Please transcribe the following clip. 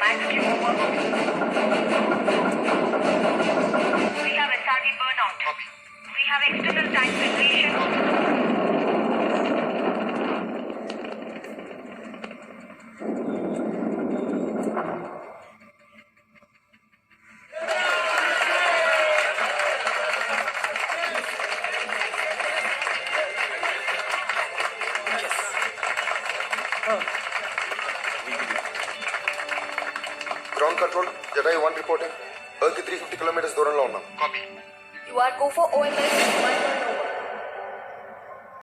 Max Q over. We have SRV burnout. Copy. We have external time vibration. Ground control, Jedi 1 reporting. Earth 350 kilometers దూరంలో ఉన్నాం. Copy. You are go for OMS 1